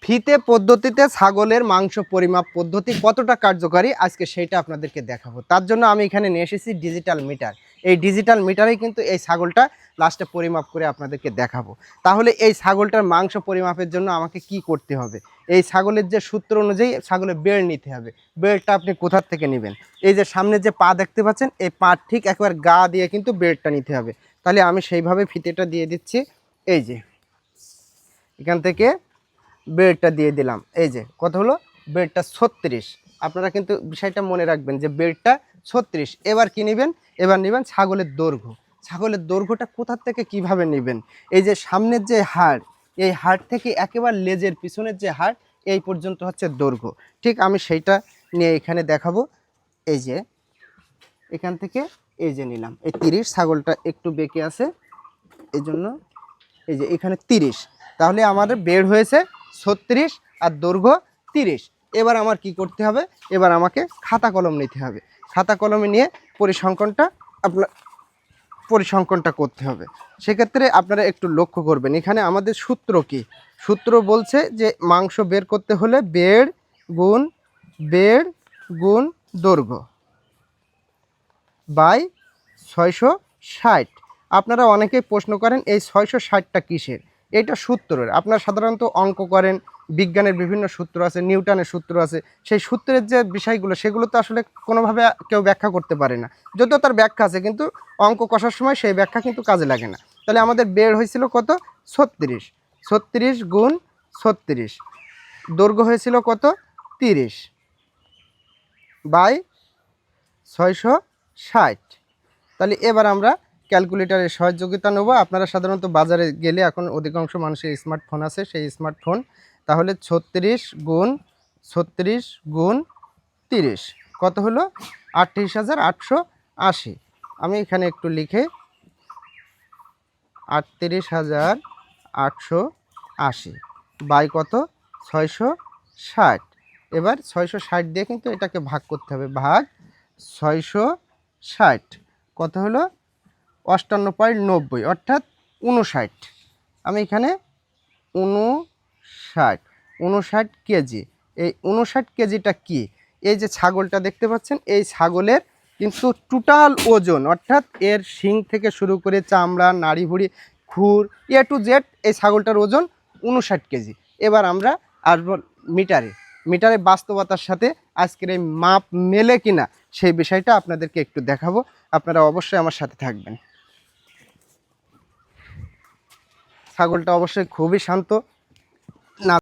ফিতে পদ্ধতিতে ছাগলের মাংস পরিমাপ পদ্ধতি কতটা কার্যকারী আজকে সেটা আপনাদেরকে দেখাবো। তার জন্য আমি এখানে নিয়ে এসেছি ডিজিটাল মিটার। এই ডিজিটাল মিটারেই কিন্তু এই ছাগলটা লাস্টে পরিমাপ করে আপনাদেরকে দেখাবো। তাহলে এই ছাগলটার মাংস পরিমাপের জন্য আমাকে কি করতে হবে? এই ছাগলের যে সূত্র অনুযায়ী ছাগলের বেড় নিতে হবে। বেড়টা আপনি কোথার থেকে নেবেন? এই যে সামনে যে পা দেখতে পাচ্ছেন, এই পা ঠিক একবার গা দিয়ে কিন্তু বেড়টা নিতে হবে। তাহলে আমি সেইভাবে ফিতেটা দিয়ে দিচ্ছি। এই যে এখান থেকে বেড়টা দিয়ে দিলাম। এই যে কত হলো? বেড়টা 36। আপনারা কিন্তু বিষয়টা মনে রাখবেন যে বেড়টা 36। এবার কি নেবেন? এবার নেবেন ছাগলের দৈর্ঘ্য। ছাগলের দৈর্ঘ্যটা কোথার থেকে কিভাবে নেবেন? এই যে সামনের যে হাড়, এই হাড় থেকে একেবারে লেজের পিছনের যে হাড়, এই পর্যন্ত হচ্ছে দৈর্ঘ্য। ঠিক আমি সেইটা নিয়ে এখানে দেখাবো। এই যে এখান থেকে এই যে নিলাম, এই 30। ছাগলটা একটু বেঁকে আছে, এই জন্য এই যে এখানে 30। তাহলে আমাদের বের হয়েছে 36 আর দৈর্ঘ্য 30। এবার আমার কি করতে হবে? এবার আমাকে খাতা কলম নিতে হবে। খাতা কলমে নিয়ে পরিসংখ্যানটা করতে হবে। সেক্ষেত্রে আপনারা একটু লক্ষ্য করবেন, এখানে আমাদের সূত্র কি? সূত্র বলছে যে মাংস বের করতে হলে বেড় গুণ দৈর্ঘ্য বাই 660। আপনারা অনেকেই প্রশ্ন করেন এই 660টা কিসের? এটা সূত্রের। আপনারা সাধারণত অঙ্ক করেন, বিজ্ঞানের বিভিন্ন সূত্র আছে, নিউটনের সূত্র আছে, সেই সূত্রের যে বিষয়গুলো সেগুলো তো আসলে কোনোভাবে কেউ ব্যাখ্যা করতে পারে না। যদিও তার ব্যাখ্যা আছে, কিন্তু অঙ্ক কষার সময় সেই ব্যাখ্যা কিন্তু কাজে লাগে না। তাহলে আমাদের বের হয়েছিল কত? 36। 36 গুণ 36। দৈর্ঘ্য হয়েছিল কত? 30 বাই 660। তাহলে এবার আমরা ক্যালকুলেটারের সহযোগিতা নেব। আপনারা সাধারণত বাজারে গেলে এখন অধিকাংশ মানুষের স্মার্টফোন আছে, সেই স্মার্টফোন। তাহলে 36 গুণ 30 কত হলো? 38,880। আমি এখানে একটু লিখে 38,880 বাই কত? 660। এবার 660 দিয়ে কিন্তু এটাকে ভাগ করতে হবে। ভাগ 660 কত হলো? 58.90 অর্থাৎ 59। আমি এখানে 59 কেজি। এই 59 কেজিটা কি? এই যে ছাগলটা দেখতে পাচ্ছেন, এই ছাগলের কিন্তু টোটাল ওজন, অর্থাৎ এর শিং থেকে শুরু করে চামড়া, নাড়ি ভুঁড়ি, খুর, এ টু জেড এই ছাগলটার ওজন 59 কেজি। এবার আমরা আসবো মিটারে বাস্তবতার সাথে আজকের এই মাপ মেলে কিনা সেই বিষয়টা আপনাদেরকে একটু দেখাবো। আপনারা অবশ্যই আমার সাথে থাকবেন। ছাগলটা অবশ্যই খুবই শান্ত,